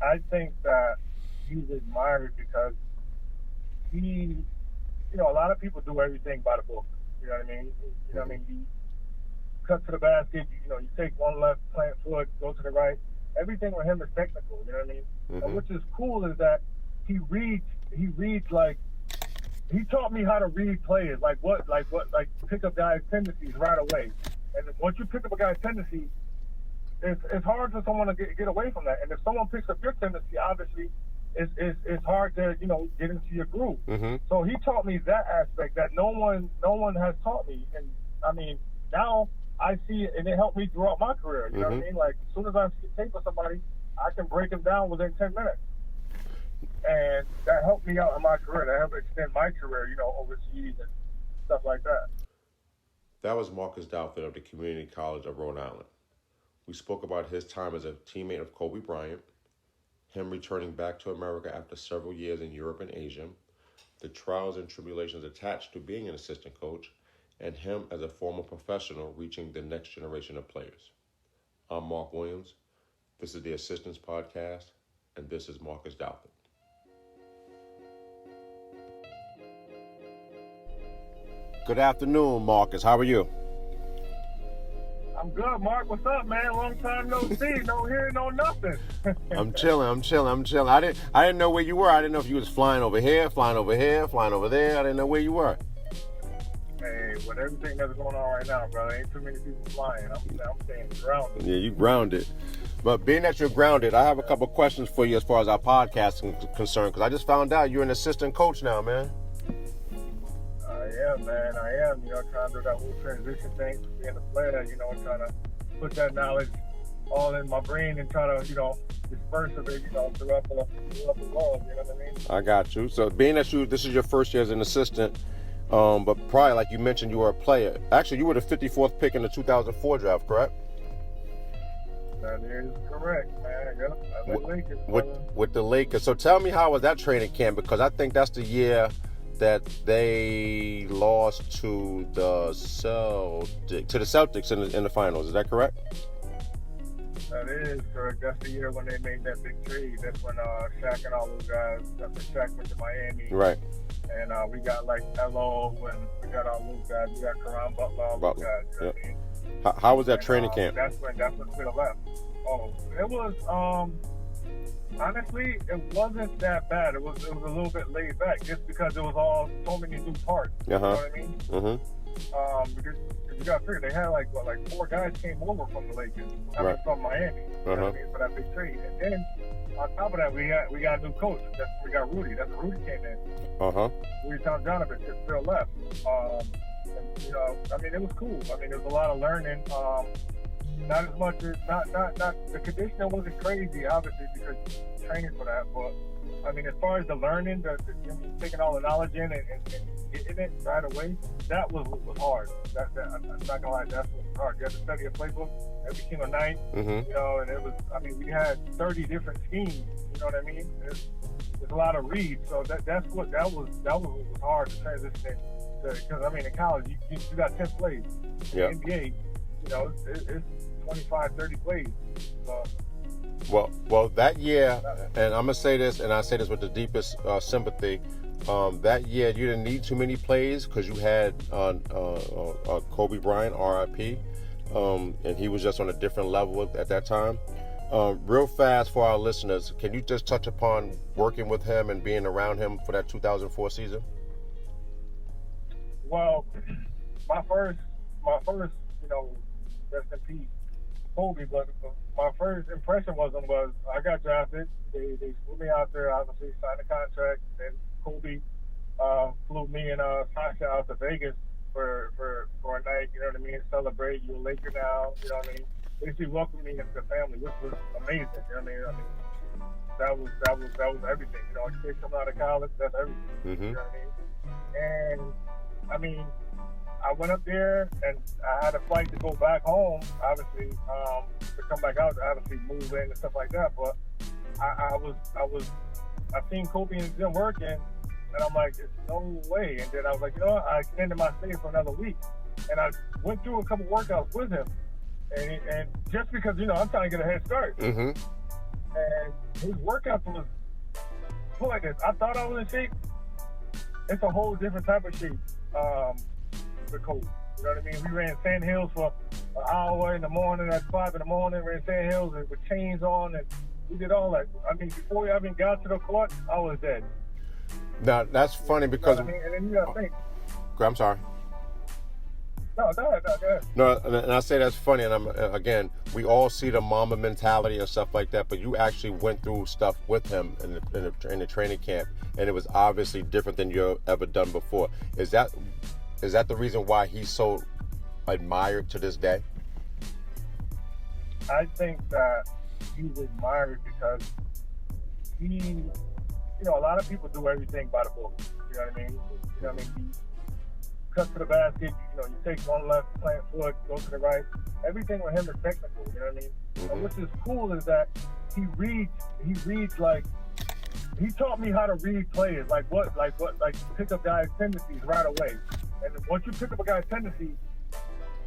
I think that he's admired because he, a lot of people do everything by the book. You know what I mean? You know what I mean? You cut to the basket, you take one left, plant foot, go to the right. Everything with him is technical, you know what I mean? And which is cool is that he reads like, he taught me how to read players, like pick up guys' tendencies right away. And once you pick up a guy's tendency, it's hard for someone to get away from that. And if someone picks up your tendency, obviously, it's hard to get into your groove. So he taught me that aspect that no one has taught me. And I mean, now I see it, and it helped me throughout my career. You know what I mean? Like as soon as I see a tape of somebody, I can break them down within 10 minutes. And that helped me out in my career. That helped extend my career, overseas and stuff like that. That was Marcus Douthit of the Community College of Rhode Island. We spoke about his time as a teammate of Kobe Bryant, him returning back to America after several years in Europe and Asia, the trials and tribulations attached to being an assistant coach, and him as a former professional reaching the next generation of players. I'm Mark Williams. This is the Assistants Podcast, and this is Marcus Douthit. Good afternoon, Marcus. How are you? I'm good, Mark. What's up, man? Long time no see, no hear, no nothing. I'm chilling. I didn't know where you were. I didn't know if you was flying over here, flying over there. I didn't know where you were. Hey, with everything that's going on right now, brother, ain't too many people flying. I'm staying grounded. Yeah, you grounded. But being that you're grounded, I have a couple questions for you as far as our podcast is concerned, because I just found out you're an assistant coach now, man. I am. Trying to do that whole transition thing, being a player, trying to put that knowledge all in my brain and try to, disperse it, throughout the world, you know what I mean? I got you. So being that this is your first year as an assistant, but prior, like you mentioned, you were a player. Actually, you were the 54th pick in the 2004 draft, correct? That is correct, man. Yep. With the Lakers. So tell me, how was that training camp? Because I think that's the year that they lost to the Celtics in the finals. Is that correct? That is correct. That's the year when they made that big trade. That's when Shaq and all those guys. That's when Shaq went to Miami. Right. And we got like Elo, and we got all those guys. We got Karan Butler, all those guys. You know what I mean? How was that training camp? That's when Phil left. Oh, it was honestly, it wasn't that bad. It was a little bit laid back, just because it was all so many new parts. You know what I mean? Because you got to figure they had like 4 guys came over from the Lakers, from Miami, you know what I mean, for that big trade. And then on top of that, we got a new coach. We got Rudy. That's when Rudy came in. Rudy Tomjanovich just Phil left. And, it was cool. There was a lot of learning. Not as much as not the conditioning wasn't crazy, obviously, because training for that. But as far as the learning, taking all the knowledge in and getting it right away, that was hard. I'm not gonna lie, that's what was hard. You had to study a playbook every single night, and it was. We had 30 different schemes. You know what I mean? There's a lot of reads, so that was hard to transition because in college you got 10 plays. Yeah. In the NBA, it's 25, 30 plays. So, well, that year, and I'm gonna say this, and I say this with the deepest sympathy. That year, you didn't need too many plays because you had Kobe Bryant, RIP, and he was just on a different level at that time. Real fast for our listeners, can you just touch upon working with him and being around him for that 2004 season? Well, my first, rest in peace, Kobe. But my first impression was I got drafted. They flew me out there, obviously signed a contract. Then Kobe flew me and Sasha out to Vegas for a night. You know what I mean? Celebrate. You're a Laker now. You know what I mean? Basically welcomed me into the family, which was amazing. You know what I mean? That was everything. Kids coming out of college, that's everything. You know what I mean? And I went up there and I had a flight to go back home, obviously, to come back out, to obviously move in and stuff like that. But I seen Kobe and Jim working, and I'm like, there's no way. And then I was like, I extended my stay for another week. And I went through a couple workouts with him. And just because, I'm trying to get a head start. And and his workouts was put like this. I thought I was in shape. It's a whole different type of shape. The coach, you know what I mean? We ran sand hills for an hour in the morning at 5 in the morning. Ran sand hills with chains on, and we did all that. I mean, before we even got to the court, I was dead. Now that's funny because you know what I mean? And then you gotta think. I'm sorry. No, go ahead. No, and I say that's funny, and again, we all see the Mamba mentality and stuff like that, but you actually went through stuff with him in the training camp, and it was obviously different than you've ever done before. Is that the reason why he's so admired to this day? I think that he's admired because he, a lot of people do everything by the book. You know what I mean? You know what I mean? Cut to the basket, you take one left plant foot, go to the right. Everything with him is technical, you know what I mean? Mm-hmm. And which is cool is that he reads like, he taught me how to read players, like pick up guys' tendencies right away. And once you pick up a guy's tendency,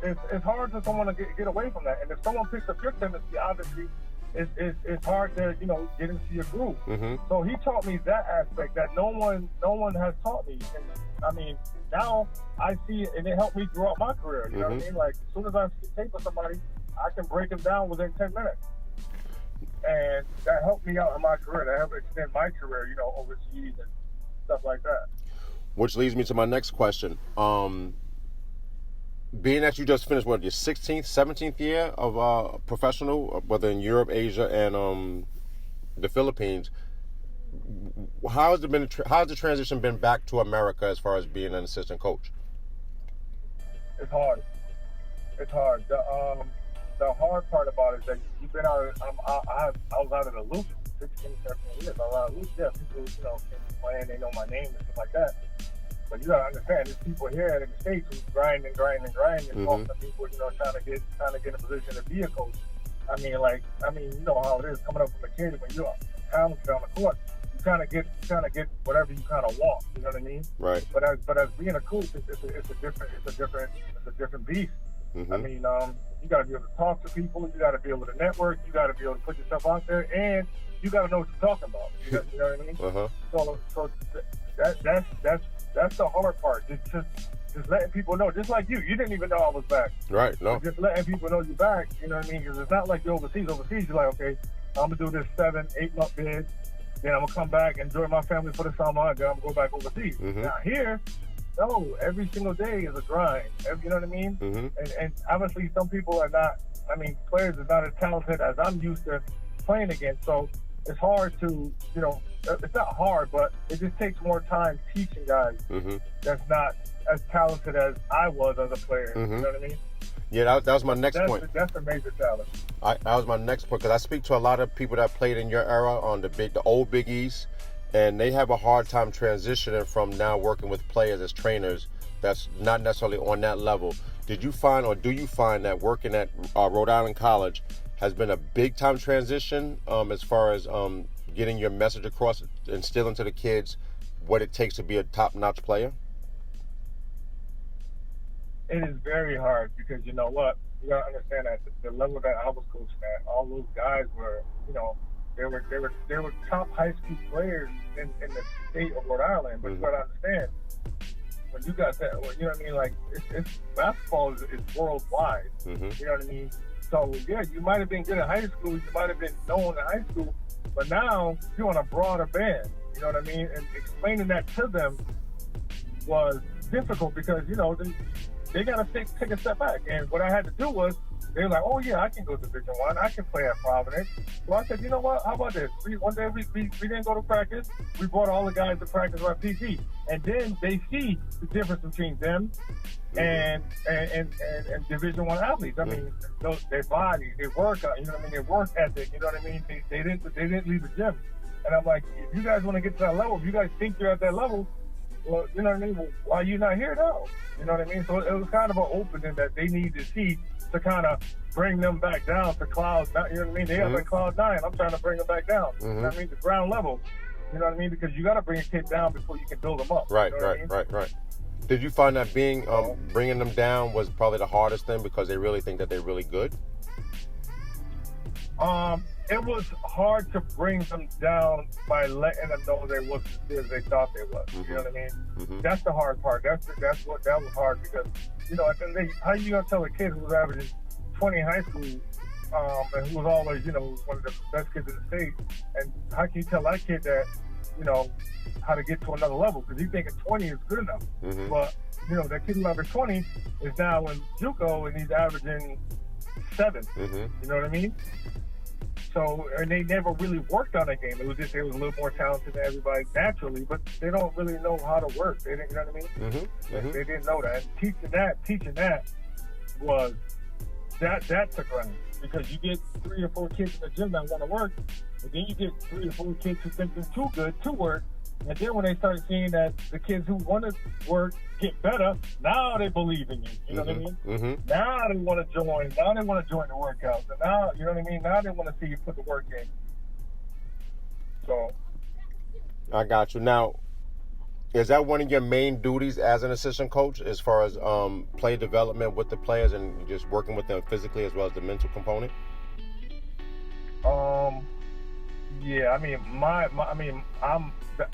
it's hard for someone to get away from that. And if someone picks up your tendency, obviously, it's hard to, get into your groove. Mm-hmm. So he taught me that aspect that no one has taught me. And I mean, now I see it, and it helped me throughout my career. You know what I mean? Like, as soon as I see tape of somebody, I can break them down within 10 minutes. And that helped me out in my career. That helped extend my career, overseas and stuff like that. Which leads me to my next question. Being that you just finished, your 16th, 17th year of professional, whether in Europe, Asia, and the Philippines, how's the transition been back to America as far as being an assistant coach? It's hard. The hard part about it is that you've been out. I was out of the loop 16, 17 years. I was out of the loop. Yeah, people, playing, they know my name and stuff like that. But you gotta understand, there's people here in the States who grind and talk to people, trying to get in a position to be a coach. I mean, you know how it is coming up from a kid when you're talented on the court. You kind of get whatever you kind of want. You know what I mean? Right. But as being a coach, it's a different beast. Mm-hmm. I mean, you got to be able to talk to people. You got to be able to network. You got to be able to put yourself out there, and you got to know what you're talking about. You know what I mean? Uh-huh. So that's the hard part. Just letting people know. Just like you didn't even know I was back. Right. No. Just letting people know you're back. You know what I mean? Because it's not like you're overseas. Overseas, you're like, okay, I'm gonna do this 7-8 month bid. Then I'm gonna come back, enjoy my family for the summer, and then I'm gonna go back overseas. Mm-hmm. Now here, no, every single day is a grind. You know what I mean? Mm-hmm. And obviously some people are not. I mean, players are not as talented as I'm used to playing against. So it's hard to, it's not hard, but it just takes more time teaching guys that's not as talented as I was as a player. Mm-hmm. You know what I mean? Yeah, that was my next point. That's a major challenge. That was my next point, because I speak to a lot of people that played in your era on the old Big East, and they have a hard time transitioning from now working with players as trainers that's not necessarily on that level. Did you find, or do you find, that working at Rhode Island College has been a big time transition as far as getting your message across, instilling to the kids what it takes to be a top-notch player? It is very hard because you know what? You gotta understand that the level that I was coaching at, all those guys were, they were top high school players in the state of Rhode Island. But you gotta understand, when you got that, you know what I mean? Like, it's basketball is worldwide. Mm-hmm. You know what I mean? So yeah, you might have been good in high school, you might have been known in high school, but now you're on a broader band. You know what I mean? And explaining that to them was difficult because they got to take a step back. And what I had to do was, they were like, oh, yeah, I can go to Division I. I can play at Providence. So I said, you know what? How about this? One day we didn't go to practice. We brought all the guys to practice at PT. And then they see the difference between them and Division I athletes. I mean, their bodies, their workout, you know what I mean? Their work ethic, you know what I mean? They didn't leave the gym. And I'm like, if you guys want to get to that level, if you guys think you're at that level, well, you know what I mean? Well, why are you not here now? You know what I mean? So it was kind of an opening that they need to see to kind of bring them back down to cloud. You know what I mean? They up at cloud 9. I'm trying to bring them back down. You know what I mean? The ground level. You know what I mean? Because you got to bring a kid down before you can build them up. Right, you know right. Did you find that bringing them down was probably the hardest thing because they really think that they're really good? it was hard to bring them down by letting them know they wasn't as good as they thought they was. You know what I mean? That's the hard part. That was hard because, you know, at the end of the day, how you gonna tell a kid who was averaging 20 in high school, and who was always, you know, one of the best kids in the state, and how can you tell that kid that, you know, how to get to another level? Because he's thinking 20 is good enough. But, you know, that kid who averaged 20 is now in JUCO and he's averaging 7. You know what I mean? So, and they never really worked on that game. It was just they was a little more talented than everybody naturally, but they don't really know how to work. They didn't, you know what I mean? They didn't know that. And teaching that was that took running, because you get 3 or 4 kids in the gym that want to work, and then you get 3 or 4 kids who think they're too good to work. And then when they start seeing that the kids who want to work get better, now they believe in you. You know what I mean? Now they want to join. Now they want to join the workouts. And now, you know what I mean? Now they want to see you put the work in. So. I got you. Now, is that one of your main duties as an assistant coach, as far as play development with the players and just working with them physically as well as the mental component? Yeah, I mean,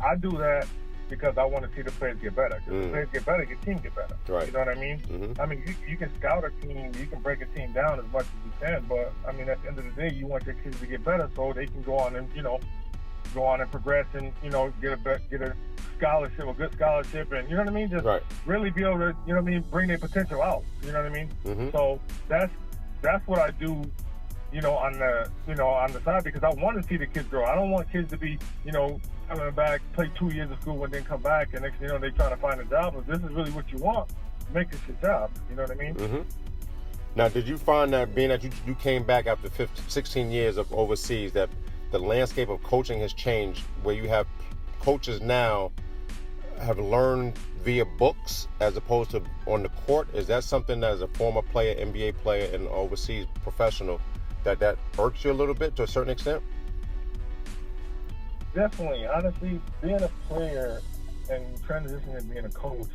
I do that because I want to see the players get better. Because the players get better, your team get better. Right. You know what I mean? I mean, you can scout a team, you can break a team down as much as you can, but I mean, at the end of the day, you want your kids to get better so they can go on and, you know, progress and, you know, get a scholarship, a good scholarship, and, you know what I mean? Just really be able to, you know what I mean, bring their potential out. You know what I mean? So that's what I do. You know, on the side, because I want to see the kids grow. I don't want kids to be, you know, coming back, play 2 years of school and then come back and next thing you know, they're trying to find a job. If this is really what you want, make this your job. You know what I mean? Now, did you find that being that you came back after 16 years of overseas, that the landscape of coaching has changed, where you have coaches now have learned via books as opposed to on the court? Is that something that as a former player, NBA player, and overseas professional, that irks you a little bit to a certain extent? Definitely. Honestly, being a player and transitioning to being a coach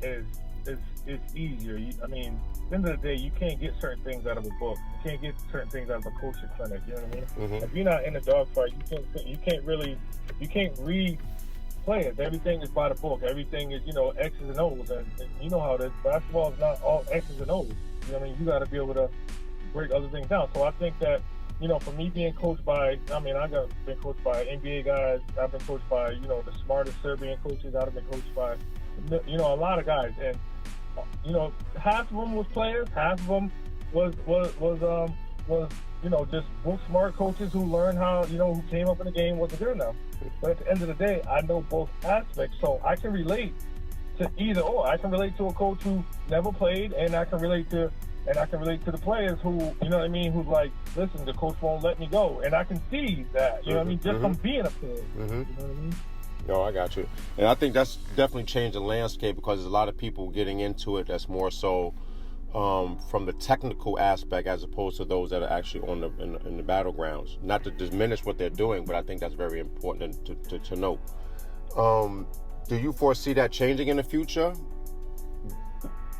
is easier. I mean, at the end of the day, you can't get certain things out of a book. You can't get certain things out of a coaching clinic. You know what I mean? If you're not in a dogfight, you can't read players. Everything is by the book. Everything is, you know, X's and O's, and you know how it is. Basketball is not all X's and O's. You know what I mean? You got to be able to break other things down. So I think that, you know, for me being coached by, I mean, been coached by NBA guys. I've been coached by, you know, the smartest Serbian coaches. I've been coached by, you know, a lot of guys. And, you know, half of them was players. Half of them was you know, just book smart coaches who learned how, you know, who came up in the game, wasn't good enough. But at the end of the day, I know both aspects. So I can relate to either or. I can relate to a coach who never played, and I can relate to the players who, you know what I mean, who's like, listen, the coach won't let me go. And I can see that, you know what I mean, just from being a player. You know what I mean? No, I got you. And I think that's definitely changed the landscape, because there's a lot of people getting into it that's more so from the technical aspect as opposed to those that are actually in the battlegrounds. Not to diminish what they're doing, but I think that's very important to note. Do you foresee that changing in the future?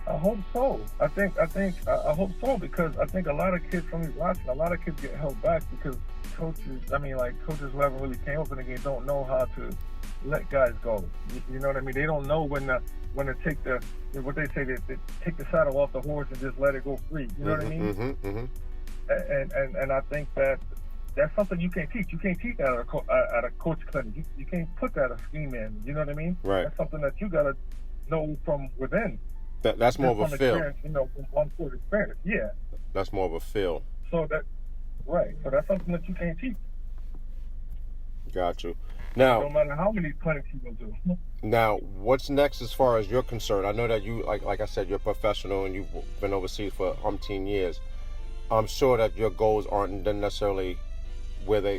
I hope so. I hope so, because I think a lot of kids from me watching, a lot of kids get held back because coaches who haven't really came up in the game don't know how to let guys go. You know what I mean? They don't know when to take what they say, they take the saddle off the horse and just let it go free. You know what I mean? And I think that's something you can't teach. You can't teach that at a coach clinic. You can't put that a scheme in. You know what I mean? Right. That's something that you gotta know from within. That's more of a feel. You know, from on-court experience. Yeah. That's more of a feel. So that's something that you can't teach. Got you. Now, no matter how many clinics you go to. Now, what's next as far as you're concerned? I know that you, like I said, you're a professional and you've been overseas for umpteen years. I'm sure that your goals aren't necessarily to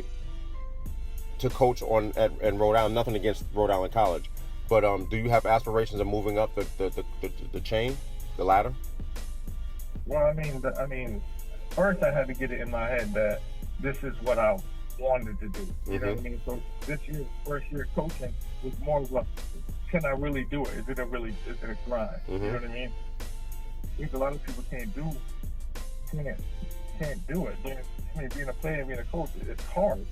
coach in Rhode Island. Nothing against Rhode Island College. But do you have aspirations of moving up the chain, the ladder? Well, I mean, first I had to get it in my head that this is what I wanted to do. You know what I mean? So this year, first year coaching was more of a, can I really do it? Is it a grind? You know what I mean? I think a lot of people can't do it. me, being a player and being a coach, it's hard.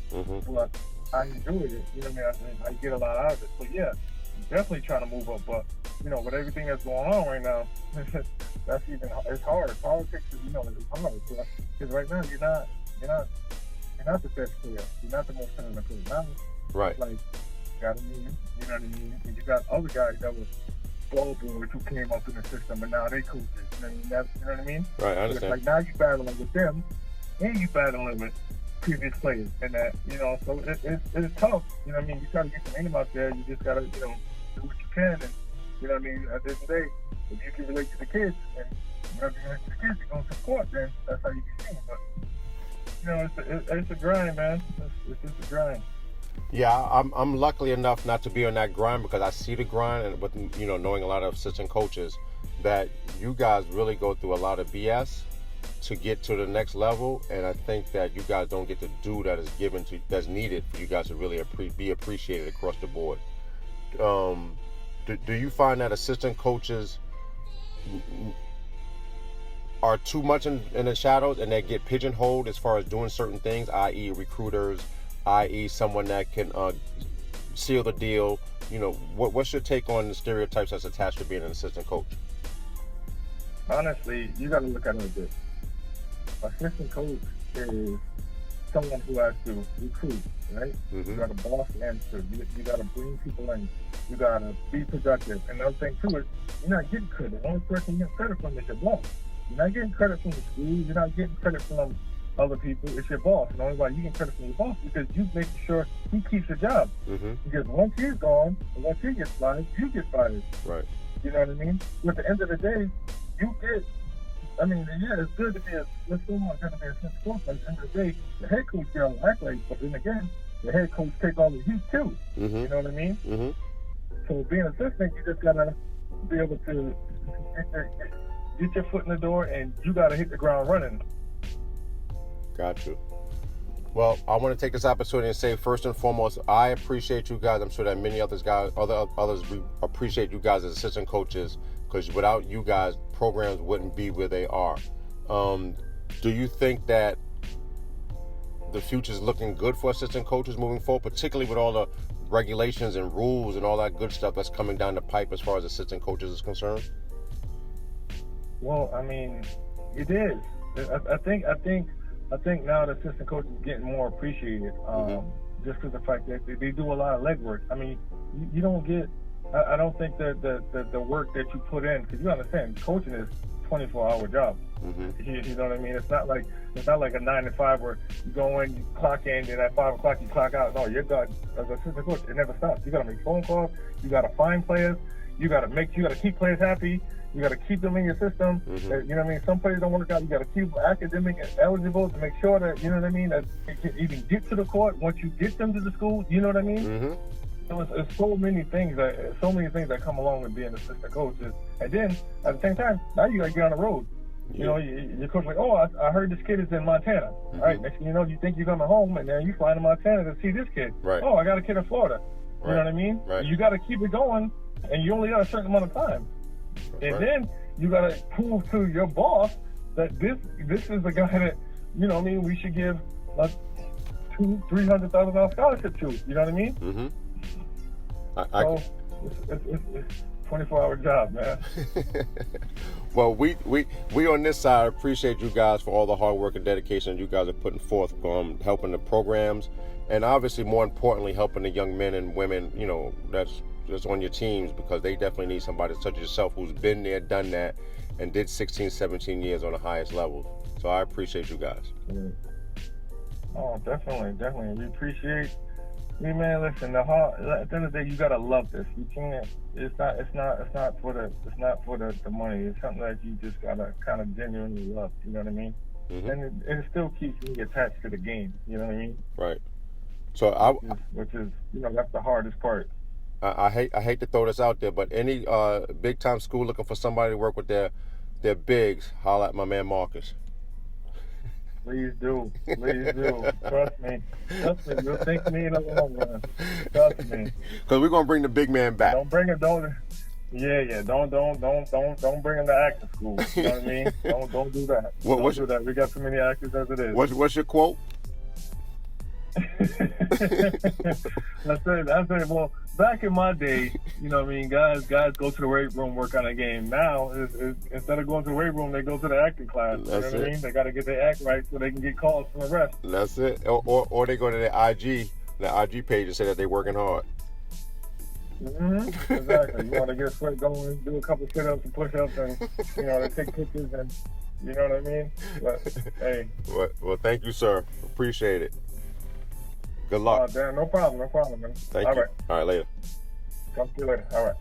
But I enjoy it. You know what I mean? I get a lot out of it. So yeah, I'm definitely trying to move up. But with everything that's going on right now, it's hard. Politics is it's hard. Because right now you're not the best player. You're not the most talented player. Now, right. Like, you know what I mean? And you got other guys that was ball boys who came up in the system, and now they coaches. You know what I mean? Right, I understand. So it's like now you battling with them, and you battling with previous players, and that so it's tough. You know what I mean? You gotta get your name out there. You just gotta do what you can, and you know what I mean. At the end of the day, if you can relate to the kids, and whenever you relate to the kids, you're gonna support. Then that's how you get seen. But it's a grind, man. It's just a grind. Yeah, I'm lucky enough not to be on that grind because I see the grind, and with knowing a lot of assistant coaches, that you guys really go through a lot of BS to get to the next level, and I think that you guys don't get the due that is given to that's needed for you guys to really be appreciated across the board. Do you find that assistant coaches are too much in the shadows and they get pigeonholed as far as doing certain things, i.e. recruiters, i.e. someone that can seal the deal? What's your take on the stereotypes that's attached to being an assistant coach? Honestly, you got to look at it like this. Assistant coach is someone who has to recruit, right? You got to boss answer. You got to bring people in. You got to be productive. And the other thing, too, is you're not getting credit. The only person you get credit from is your boss. You're not getting credit from the school. You're not getting credit from other people. It's your boss. And the only way you get credit from your boss because you make sure he keeps your job. Because once he's gone, and once he gets fired, you get fired. Right. You know what I mean? But at the end of the day, it's good to be let's go on, good to be a assistant coach, but at the end of the day, the head coach don't act like, but then again, the head coach take all the heat too. You know what I mean? So being an assistant, you just gotta be able to get your foot in the door, and you gotta hit the ground running. Got you. Well, I want to take this opportunity and say, first and foremost, I appreciate you guys. I'm sure that many others appreciate you guys as assistant coaches, because without you guys, programs wouldn't be where they are. Do you think that the future is looking good for assistant coaches moving forward, particularly with all the regulations and rules and all that good stuff that's coming down the pipe as far as assistant coaches is concerned? Well, I mean, it is. I think now the assistant coach is getting more appreciated, just because the fact that they do a lot of legwork. I mean, you don't get. I don't think that the work that you put in, because you understand, coaching is 24-hour job. You know what I mean? It's not like a 9 to 5 where you go in, you clock in, and at 5 o'clock you clock out. No, you're done. As an assistant coach, it never stops. You got to make phone calls. You got to find players. You got to keep players happy. You got to keep them in your system. You know what I mean? Some players don't work out. You got to keep them academic and eligible to make sure that, you know what I mean, that they can even get to the court once you get them to the school. You know what I mean? So it's so many things that come along with being an assistant coach. And then at the same time, now you got to get on the road. You know, your coach like, oh, I heard this kid is in Montana. All right, next thing you know, you think you're coming home, and then you fly to Montana to see this kid. Right. Oh, I got a kid in Florida. You know what I mean? Right. You got to keep it going, and you only got a certain amount of time. Then you got to prove to your boss that this is the guy that, you know what I mean, we should give a $200,000-$300,000 scholarship to. You know what I mean? So it's 24-hour job, man. Well, we on this side appreciate you guys for all the hard work and dedication you guys are putting forth, helping the programs, and obviously more importantly helping the young men and women, you know, that's on your teams, because they definitely need somebody such as yourself who's been there, done that, and did 16, 17 years on the highest levels. So I appreciate you guys. Oh, definitely. We appreciate. Man, listen. At the end of the day, you gotta love this. You can't. It's not for the money. It's something that you just gotta kind of genuinely love. You know what I mean? And it still keeps me attached to the game. You know what I mean? Right. So which is that's the hardest part. I hate to throw this out there, but any big time school looking for somebody to work with their bigs, holla at my man Marcus. Please do. Trust me. You'll thank me in the long run. Trust me. Because we're gonna bring the big man back. Don't bring it. Don't Yeah. Don't bring them to acting school. You know what I mean? Don't do that. Don't do that. We got too many actors as it is. What's your quote? That's it. Well, back in my day, you know what I mean, guys go to the weight room, work on a game. Now, instead of going to the weight room, they go to the acting class. You know what I mean? They got to get their act right so they can get calls from the rest. That's it. Or they go to their IG page and say that they're working hard. Mm-hmm. Exactly. You want to get sweat going, do a couple sit-ups and push-ups, and they take pictures, and you know what I mean. But hey. Well, thank you, sir. Appreciate it. Good luck. No problem, man. Thank you. All right. All right, later. Talk to you later. All right.